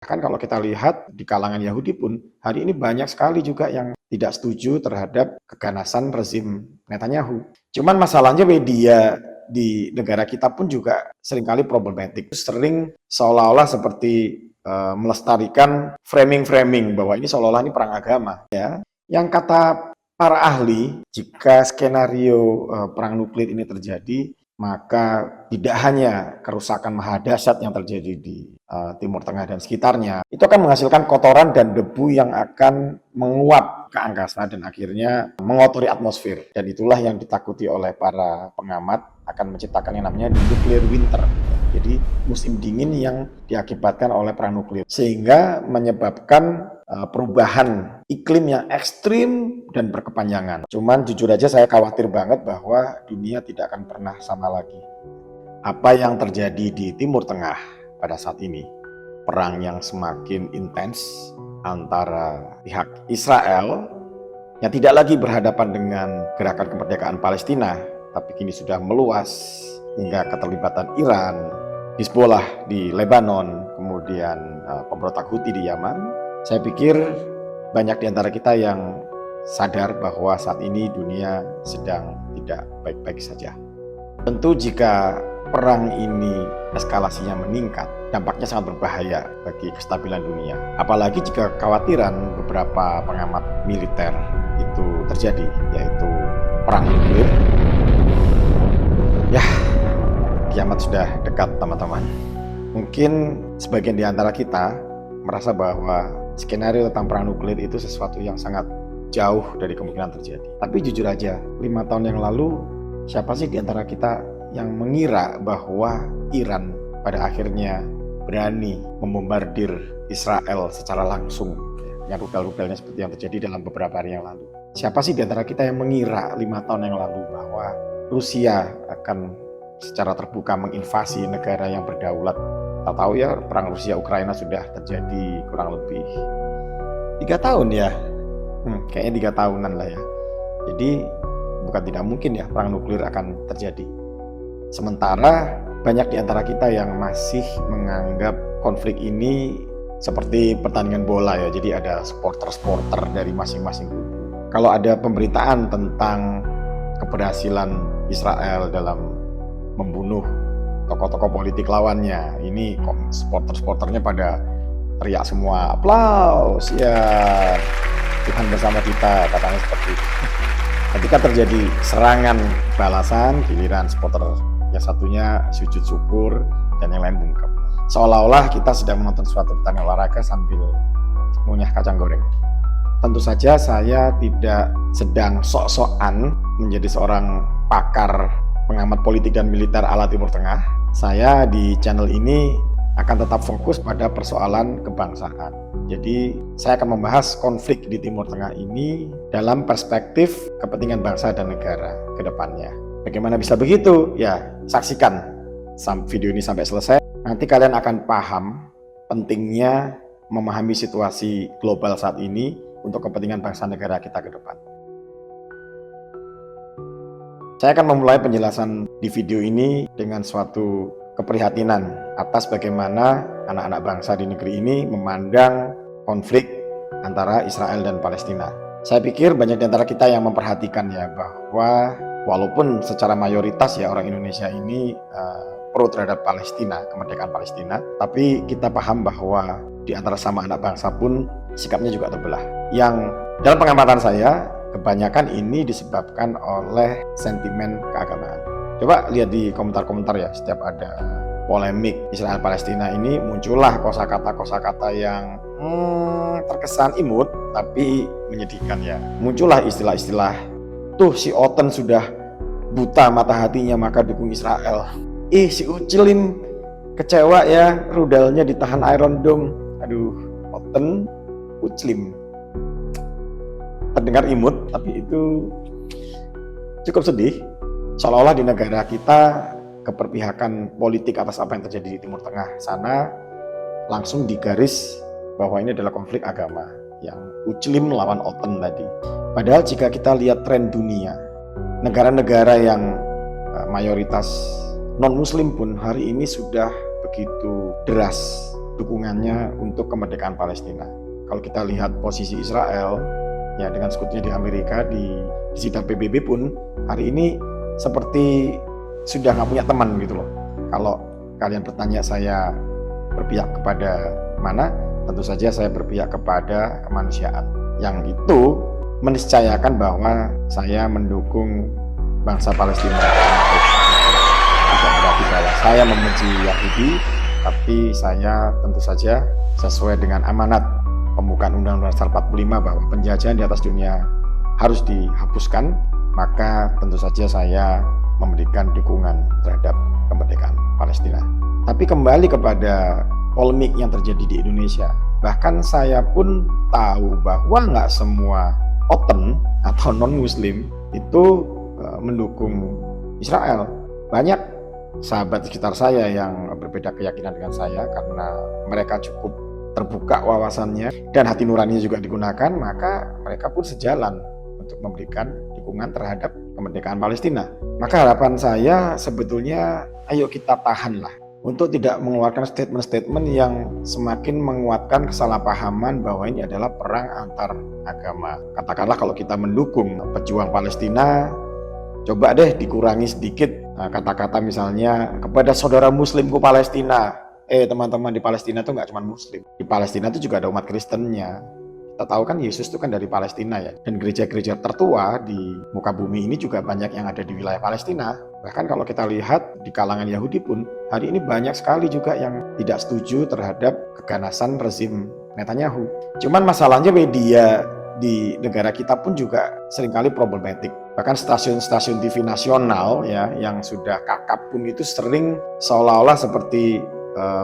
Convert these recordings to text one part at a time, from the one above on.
Bahkan kalau kita lihat di kalangan Yahudi pun, hari ini banyak sekali juga yang tidak setuju terhadap keganasan rezim Netanyahu. Cuman masalahnya media di negara kita pun juga seringkali problematik. Sering seolah-olah seperti melestarikan framing-framing bahwa ini seolah-olah ini perang agama. Ya. Yang kata para ahli, jika skenario perang nuklir ini terjadi, maka tidak hanya kerusakan maha dahsyat yang terjadi di Timur Tengah dan sekitarnya, itu akan menghasilkan kotoran dan debu yang akan menguap ke angkasa dan akhirnya mengotori atmosfer. Dan itulah yang ditakuti oleh para pengamat, akan menciptakan yang namanya nuclear winter. Jadi musim dingin yang diakibatkan oleh perang nuklir, sehingga menyebabkan perubahan iklim yang ekstrim dan berkepanjangan. Cuman jujur aja saya khawatir banget bahwa dunia tidak akan pernah sama lagi. Apa yang terjadi di Timur Tengah pada saat ini, perang yang semakin intens antara pihak Israel yang tidak lagi berhadapan dengan gerakan kemerdekaan Palestina, tapi kini sudah meluas hingga keterlibatan Iran, Hizbollah di Lebanon, kemudian pemberontak Houthi di Yaman. Saya pikir banyak di antara kita yang sadar bahwa saat ini dunia sedang tidak baik-baik saja. Tentu jika perang ini eskalasinya meningkat, dampaknya sangat berbahaya bagi kestabilan dunia. Apalagi jika kekhawatiran beberapa pengamat militer itu terjadi, yaitu perang nuklir. Ya, kiamat sudah dekat, teman-teman. Mungkin sebagian di antara kita merasa bahwa skenario tentang perang nuklir itu sesuatu yang sangat jauh dari kemungkinan terjadi. Tapi jujur aja, 5 tahun yang lalu, siapa sih di antara kita yang mengira bahwa Iran pada akhirnya berani membombardir Israel secara langsung, yang rudal-rudalnya seperti yang terjadi dalam beberapa hari yang lalu. Siapa sih di antara kita yang mengira 5 tahun yang lalu bahwa Rusia akan secara terbuka menginvasi negara yang berdaulat? Kita tahu ya, perang Rusia-Ukraina sudah terjadi kurang lebih 3 tahun ya. Kayaknya 3 tahunan lah ya. Jadi bukan tidak mungkin ya perang nuklir akan terjadi. Sementara banyak di antara kita yang masih menganggap konflik ini seperti pertandingan bola ya. Jadi ada supporter-supporter dari masing-masing kubu. Kalau ada pemberitaan tentang keberhasilan Israel dalam membunuh tokoh-tokoh politik lawannya, ini supporter-supporternya pada teriak semua, aplaus, ya Tuhan bersama kita, katanya seperti itu. Ketika terjadi serangan balasan, giliran supporter yang satunya sujud syukur dan yang lain bungkam. Seolah-olah kita sedang menonton suatu pertandingan olahraga sambil ngunyah kacang goreng. Tentu saja saya tidak sedang sok-sokan menjadi seorang pakar pengamat politik dan militer ala Timur Tengah. Saya di channel ini akan tetap fokus pada persoalan kebangsaan. Jadi saya akan membahas konflik di Timur Tengah ini dalam perspektif kepentingan bangsa dan negara ke depannya. Bagaimana bisa begitu? Ya, saksikan video ini sampai selesai. Nanti kalian akan paham pentingnya memahami situasi global saat ini untuk kepentingan bangsa negara kita ke depan. Saya akan memulai penjelasan di video ini dengan suatu keprihatinan atas bagaimana anak-anak bangsa di negeri ini memandang konflik antara Israel dan Palestina. Saya pikir banyak di antara kita yang memperhatikan ya bahwa walaupun secara mayoritas ya orang Indonesia ini pro terhadap Palestina, kemerdekaan Palestina, tapi kita paham bahwa di antara sama anak bangsa pun sikapnya juga terbelah. Yang dalam pengamatan saya, kebanyakan ini disebabkan oleh sentimen keagamaan. Coba lihat di komentar-komentar ya, setiap ada polemik Israel Palestina ini muncullah kosakata-kosakata yang terkesan imut tapi menyedihkan ya. Muncullah istilah-istilah, tuh si Oten sudah buta mata hatinya maka dukung Israel. Si Ucilin kecewa ya, rudalnya ditahan Iron Dome. Aduh, Oten, Uclim. Terdengar imut, tapi itu cukup sedih. Seolah-olah di negara kita keperpihakan politik atas apa yang terjadi di Timur Tengah sana langsung digaris bahwa ini adalah konflik agama yang Uclim melawan Oten tadi. Padahal jika kita lihat tren dunia, negara-negara yang mayoritas non-muslim pun hari ini sudah begitu deras dukungannya untuk kemerdekaan Palestina. Kalau kita lihat posisi Israel, ya dengan sekutunya di Amerika, di sidang PBB pun hari ini seperti sudah nggak punya teman gitu loh. Kalau kalian bertanya saya berpihak kepada mana, tentu saja saya berpihak kepada kemanusiaan. Yang itu meniscayakan bahwa saya mendukung bangsa Palestina. Tidak berarti bahwa saya membenci Yahudi, tapi saya tentu saja sesuai dengan amanat pembukaan Undang-Undang Dasar 45 bahwa penjajahan di atas dunia harus dihapuskan, maka tentu saja saya memberikan dukungan terhadap kemerdekaan Palestina. Tapi kembali kepada polemik yang terjadi di Indonesia, bahkan saya pun tahu bahwa nggak semua Oten atau non-Muslim itu mendukung Israel. Banyak sahabat sekitar saya yang berbeda keyakinan dengan saya karena mereka cukup terbuka wawasannya dan hati nuraninya juga digunakan, maka mereka pun sejalan untuk memberikan dukungan terhadap kemerdekaan Palestina. Maka harapan saya sebetulnya ayo kita tahanlah untuk tidak mengeluarkan statement-statement yang semakin menguatkan kesalahpahaman bahwa ini adalah perang antar agama. Katakanlah kalau kita mendukung pejuang Palestina, coba deh dikurangi sedikit kata-kata misalnya kepada saudara muslimku Palestina. Teman-teman, di Palestina itu nggak cuma muslim. Di Palestina itu juga ada umat Kristennya. Kita tahu kan Yesus itu kan dari Palestina ya. Dan gereja-gereja tertua di muka bumi ini juga banyak yang ada di wilayah Palestina. Bahkan kalau kita lihat di kalangan Yahudi pun, hari ini banyak sekali juga yang tidak setuju terhadap keganasan rezim Netanyahu. Cuman masalahnya media di negara kita pun juga seringkali problematik. Bahkan stasiun-stasiun TV nasional ya yang sudah kakap pun itu sering seolah-olah seperti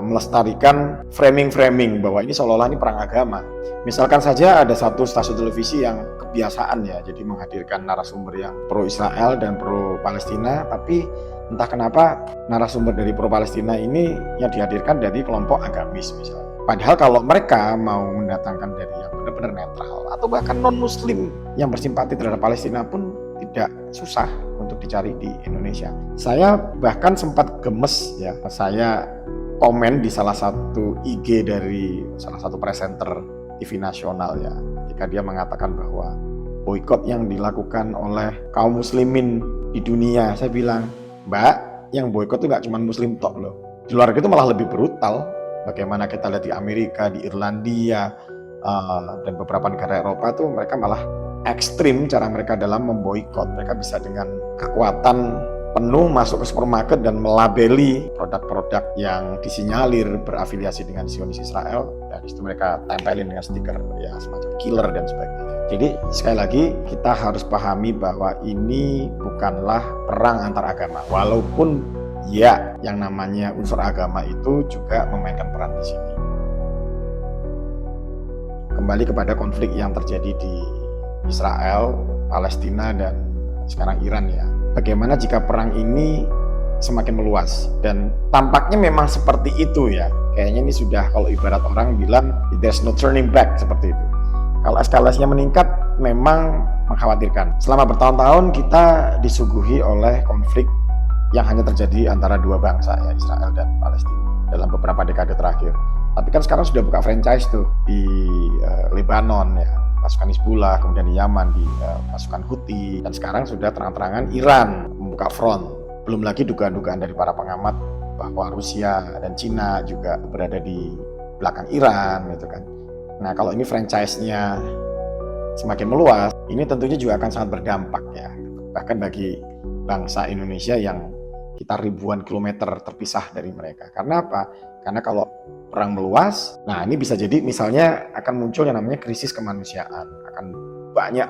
melestarikan framing-framing bahwa ini seolah-olah ini perang agama. Misalkan saja ada satu stasiun televisi yang kebiasaan ya, jadi menghadirkan narasumber yang pro Israel dan pro Palestina, tapi entah kenapa narasumber dari pro Palestina ini yang dihadirkan dari kelompok agamis misalnya. Padahal kalau mereka mau mendatangkan dari yang benar-benar netral atau bahkan non-muslim yang bersimpati terhadap Palestina pun tidak susah untuk dicari di Indonesia. Saya bahkan sempat gemes ya, saya komen di salah satu IG dari salah satu presenter TV nasional ya, ketika dia mengatakan bahwa boikot yang dilakukan oleh kaum muslimin di dunia. Saya bilang, Mbak, yang boikot itu nggak cuma muslim tok loh. Di luar itu malah lebih brutal. Bagaimana kita lihat di Amerika, di Irlandia, dan beberapa negara Eropa tuh mereka malah ekstrim cara mereka dalam memboikot. Mereka bisa dengan kekuatan penuh masuk ke supermarket dan melabeli produk-produk yang disinyalir berafiliasi dengan Zionis Israel. Dan di situ mereka tempelin dengan stiker ya semacam killer dan sebagainya. Jadi sekali lagi kita harus pahami bahwa ini bukanlah perang antar agama. Walaupun ya yang namanya unsur agama itu juga memainkan peran di sini. Kembali kepada konflik yang terjadi di Israel, Palestina dan sekarang Iran ya. Bagaimana jika perang ini semakin meluas, dan tampaknya memang seperti itu ya. Kayaknya ini sudah, kalau ibarat orang bilang there's no turning back, seperti itu. Kalau eskalasinya meningkat memang mengkhawatirkan. Selama bertahun-tahun kita disuguhi oleh konflik yang hanya terjadi antara dua bangsa ya, Israel dan Palestina dalam beberapa dekade terakhir. Tapi kan sekarang sudah buka franchise tuh di Lebanon ya, pasukan Hizbullah, kemudian di Yaman di pasukan Houthi, dan sekarang sudah terang-terangan Iran membuka front. Belum lagi dugaan-dugaan dari para pengamat bahwa Rusia dan Cina juga berada di belakang Iran gitu kan. Nah, kalau ini franchise-nya semakin meluas, ini tentunya juga akan sangat berdampak ya. Bahkan bagi bangsa Indonesia yang kita ribuan kilometer terpisah dari mereka. Karena apa? Karena kalau perang meluas, nah ini bisa jadi misalnya akan muncul yang namanya krisis kemanusiaan, akan banyak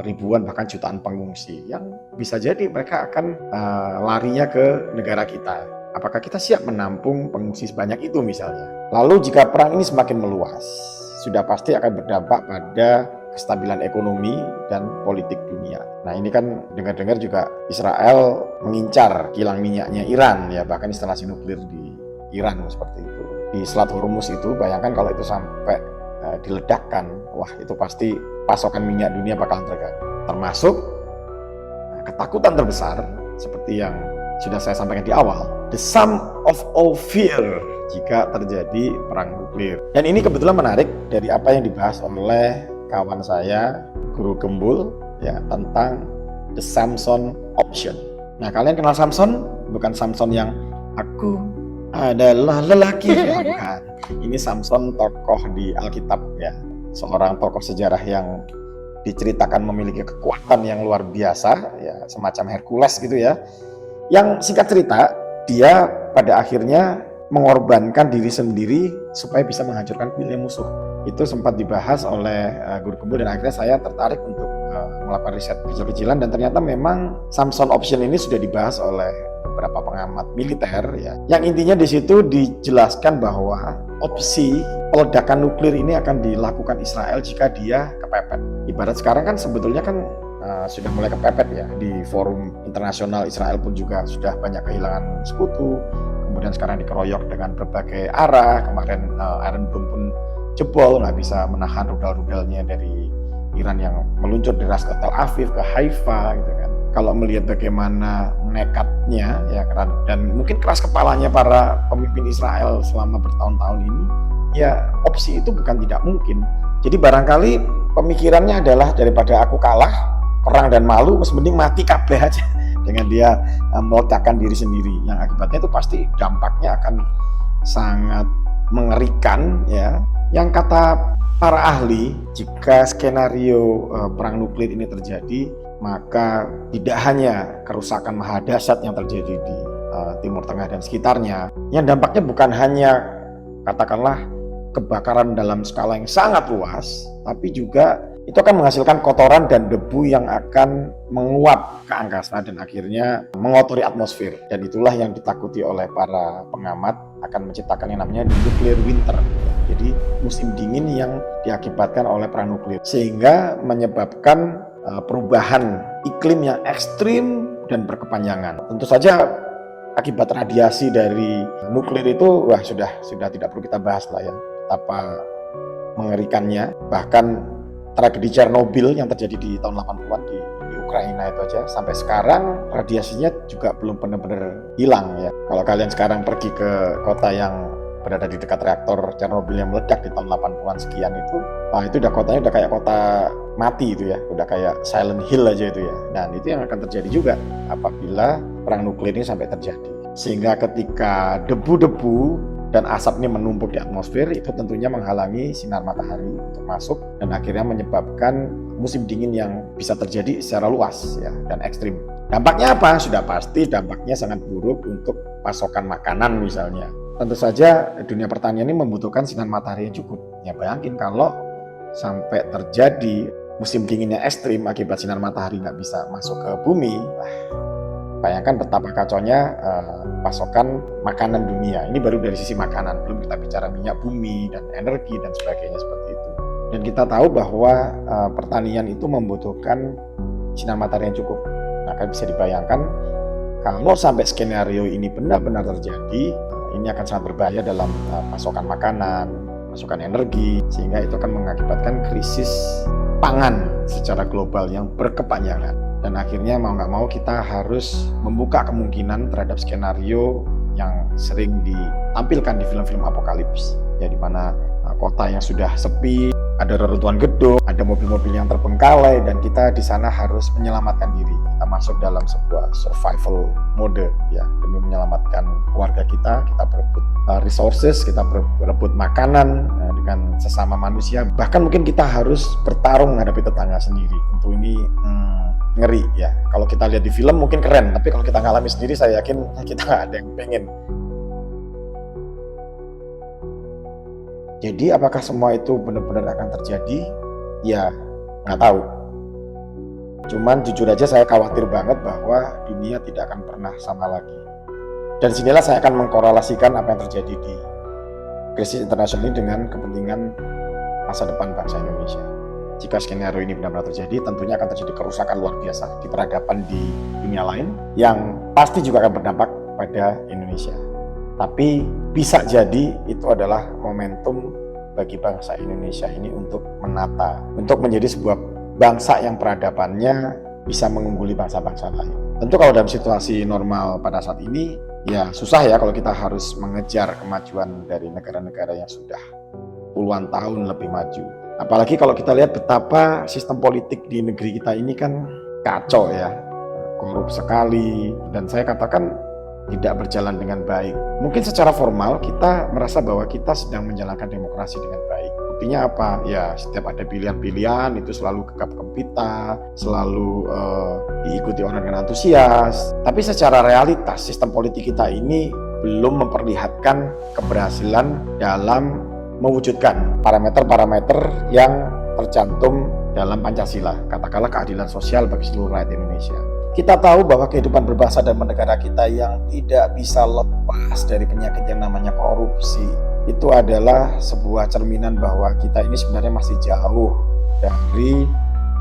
ribuan bahkan jutaan pengungsi yang bisa jadi mereka akan larinya ke negara kita. Apakah kita siap menampung pengungsi sebanyak itu misalnya? Lalu jika perang ini semakin meluas, sudah pasti akan berdampak pada kestabilan ekonomi dan politik dunia. Nah ini kan dengar-dengar juga Israel mengincar kilang minyaknya Iran ya, bahkan instalasi nuklir di Iran seperti itu. Di Selat Hormuz itu, bayangkan kalau itu sampai diledakkan, wah itu pasti pasokan minyak dunia bakalan terganggu. Termasuk ketakutan terbesar seperti yang sudah saya sampaikan di awal, the sum of all fear jika terjadi perang nuklir. Dan ini kebetulan menarik dari apa yang dibahas oleh kawan saya, Guru Gembul, ya, tentang the Samson option. Nah, kalian kenal Samson? Bukan Samson yang aku adalah lelaki, ya, bukan. Ini Samson tokoh di Alkitab, ya, seorang tokoh sejarah yang diceritakan memiliki kekuatan yang luar biasa, ya, semacam Hercules gitu ya. Yang singkat cerita, dia pada akhirnya mengorbankan diri sendiri supaya bisa menghancurkan kuil musuh. Itu sempat dibahas oleh Guru Gembul, dan akhirnya saya tertarik untuk melakukan riset kecil-kecilan, dan ternyata memang Samson option ini sudah dibahas oleh beberapa pengamat militer, ya. Yang intinya di situ dijelaskan bahwa opsi peledakan nuklir ini akan dilakukan Israel jika dia kepepet. Ibarat sekarang kan sebetulnya kan sudah mulai kepepet, ya, di forum internasional. Israel pun juga sudah banyak kehilangan sekutu, kemudian sekarang dikeroyok dengan berbagai arah. Kemarin Iron Dome pun jebol, nggak bisa menahan rudal-rudalnya dari Iran yang meluncur deras ke Tel Aviv, ke Haifa gitu kan. Kalau melihat bagaimana nekatnya, ya, dan mungkin keras kepalanya para pemimpin Israel selama bertahun-tahun ini, ya, opsi itu bukan tidak mungkin. Jadi barangkali pemikirannya adalah daripada aku kalah perang dan malu, mending mati kabeh aja dengan dia meledakkan diri sendiri, yang akibatnya itu pasti dampaknya akan sangat mengerikan, ya. Yang kata para ahli, jika skenario perang nuklir ini terjadi, maka tidak hanya kerusakan maha dahsyat yang terjadi di Timur Tengah dan sekitarnya, yang dampaknya bukan hanya katakanlah kebakaran dalam skala yang sangat luas, tapi juga itu akan menghasilkan kotoran dan debu yang akan menguap ke angkasa dan akhirnya mengotori atmosfer. Dan itulah yang ditakuti oleh para pengamat, akan menciptakan yang namanya nuclear winter. Jadi musim dingin yang diakibatkan oleh perang nuklir, sehingga menyebabkan perubahan iklim yang ekstrim dan berkepanjangan. Tentu saja akibat radiasi dari nuklir itu sudah tidak perlu kita bahas lah, ya, betapa mengerikannya. Bahkan tragedi Chernobyl yang terjadi di tahun 80-an di Ukraina itu aja, sampai sekarang radiasinya juga belum benar-benar hilang, ya. Kalau kalian sekarang pergi ke kota yang berada di dekat reaktor Chernobyl yang meledak di tahun 80-an sekian itu udah kotanya udah kayak kota mati itu, ya, udah kayak Silent Hill aja itu, ya. Dan itu yang akan terjadi juga apabila perang nuklir ini sampai terjadi. Sehingga ketika debu-debu dan asapnya menumpuk di atmosfer, itu tentunya menghalangi sinar matahari untuk masuk dan akhirnya menyebabkan musim dingin yang bisa terjadi secara luas, ya, dan ekstrim. Dampaknya apa? Sudah pasti dampaknya sangat buruk untuk pasokan makanan misalnya. Tentu saja dunia pertanian ini membutuhkan sinar matahari yang cukup. Ya, bayangin kalau sampai terjadi musim dinginnya ekstrim akibat sinar matahari nggak bisa masuk ke bumi, bayangkan betapa kacaunya pasokan makanan dunia. Ini baru dari sisi makanan, belum kita bicara minyak bumi dan energi dan sebagainya seperti itu. Dan kita tahu bahwa pertanian itu membutuhkan sinar matahari yang cukup. Maka bisa dibayangkan kalau sampai skenario ini benar-benar terjadi, ini akan sangat berbahaya dalam pasokan makanan, pasokan energi, sehingga itu akan mengakibatkan krisis pangan secara global yang berkepanjangan. Dan akhirnya mau nggak mau kita harus membuka kemungkinan terhadap skenario yang sering ditampilkan di film-film apokalips, ya, di mana kota yang sudah sepi, ada reruntuhan gedung, ada mobil-mobil yang terbengkalai, dan kita di sana harus menyelamatkan diri. Kita masuk dalam sebuah survival mode, ya, demi menyelamatkan keluarga kita berebut resources, kita berebut makanan dengan sesama manusia. Bahkan mungkin kita harus bertarung menghadapi tetangga sendiri. Tentu ini ngeri, ya. Kalau kita lihat di film mungkin keren, tapi kalau kita ngalami sendiri, saya yakin kita nggak ada yang pengen. Jadi apakah semua itu benar-benar akan terjadi? Ya, nggak tahu. Cuman jujur aja saya khawatir banget bahwa dunia tidak akan pernah sama lagi. Dan sinilah saya akan mengkorelasikan apa yang terjadi di krisis internasional ini dengan kepentingan masa depan bangsa Indonesia. Jika skenario ini benar-benar terjadi, tentunya akan terjadi kerusakan luar biasa di peradaban di dunia lain yang pasti juga akan berdampak pada Indonesia. Tapi bisa jadi itu adalah momentum bagi bangsa Indonesia ini untuk menata, untuk menjadi sebuah bangsa yang peradabannya bisa mengungguli bangsa-bangsa lain. Tentu kalau dalam situasi normal pada saat ini, Ya susah ya kalau kita harus mengejar kemajuan dari negara-negara yang sudah puluhan tahun lebih maju. Apalagi kalau kita lihat betapa sistem politik di negeri kita ini kan kacau ya, korup sekali, dan saya katakan tidak berjalan dengan baik. Mungkin secara formal kita merasa bahwa kita sedang menjalankan demokrasi dengan baik. Buktinya apa? Ya setiap ada pilihan-pilihan itu selalu gegap-gempita, selalu diikuti orang dengan antusias. Tapi secara realitas sistem politik kita ini belum memperlihatkan keberhasilan dalam mewujudkan parameter-parameter yang tercantum dalam Pancasila, katakanlah keadilan sosial bagi seluruh rakyat Indonesia. Kita tahu bahwa kehidupan berbangsa dan bernegara kita yang tidak bisa lepas dari penyakit yang namanya korupsi itu adalah sebuah cerminan bahwa kita ini sebenarnya masih jauh dari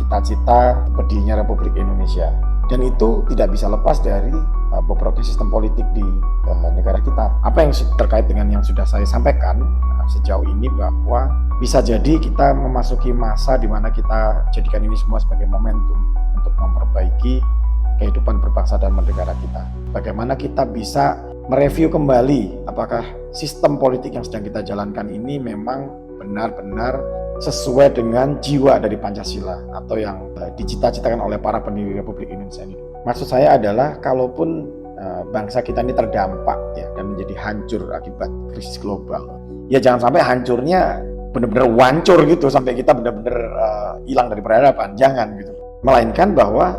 cita-cita berdirinya Republik Indonesia, dan itu tidak bisa lepas dari beberapa sistem politik di negara kita. Apa yang terkait dengan yang sudah saya sampaikan sejauh ini, bahwa bisa jadi kita memasuki masa di mana kita jadikan ini semua sebagai momentum untuk memperbaiki kehidupan berbangsa dan bernegara kita. Bagaimana kita bisa mereview kembali apakah sistem politik yang sedang kita jalankan ini memang benar-benar sesuai dengan jiwa dari Pancasila atau yang dicita-citakan oleh para pendiri Republik Indonesia ini. Maksud saya adalah kalaupun bangsa kita ini terdampak ya dan menjadi hancur akibat krisis global, ya jangan sampai hancurnya benar-benar wancur gitu sampai kita benar-benar hilang dari peradaban, jangan gitu. Melainkan bahwa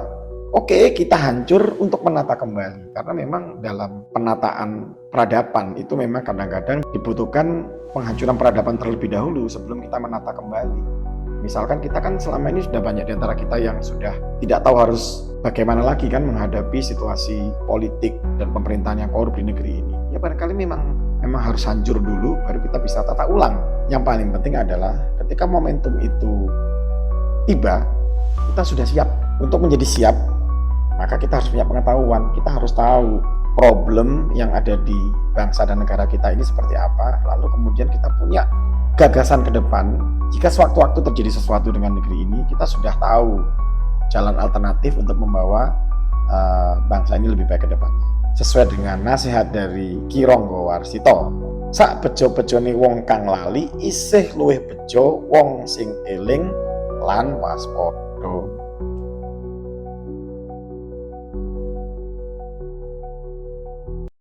oke, kita hancur untuk menata kembali, karena memang dalam penataan peradaban itu memang kadang-kadang dibutuhkan penghancuran peradaban terlebih dahulu sebelum kita menata kembali. Misalkan kita kan selama ini sudah banyak di antara kita yang sudah tidak tahu harus bagaimana lagi kan menghadapi situasi politik dan pemerintahan yang korup di negeri ini. Ya barangkali memang harus hancur dulu baru kita bisa tata ulang. Yang paling penting adalah ketika momentum itu tiba, kita sudah siap. Untuk menjadi siap, maka kita harus punya pengetahuan, kita harus tahu problem yang ada di bangsa dan negara kita ini seperti apa, lalu kemudian kita punya gagasan ke depan. Jika sewaktu-waktu terjadi sesuatu dengan negeri ini, kita sudah tahu jalan alternatif untuk membawa bangsa ini lebih baik ke depannya. Sesuai dengan nasihat dari Ki Ronggo Warsito, sak bejo-bejone wong kang lali isih luwih bejo wong sing eling lan waspada.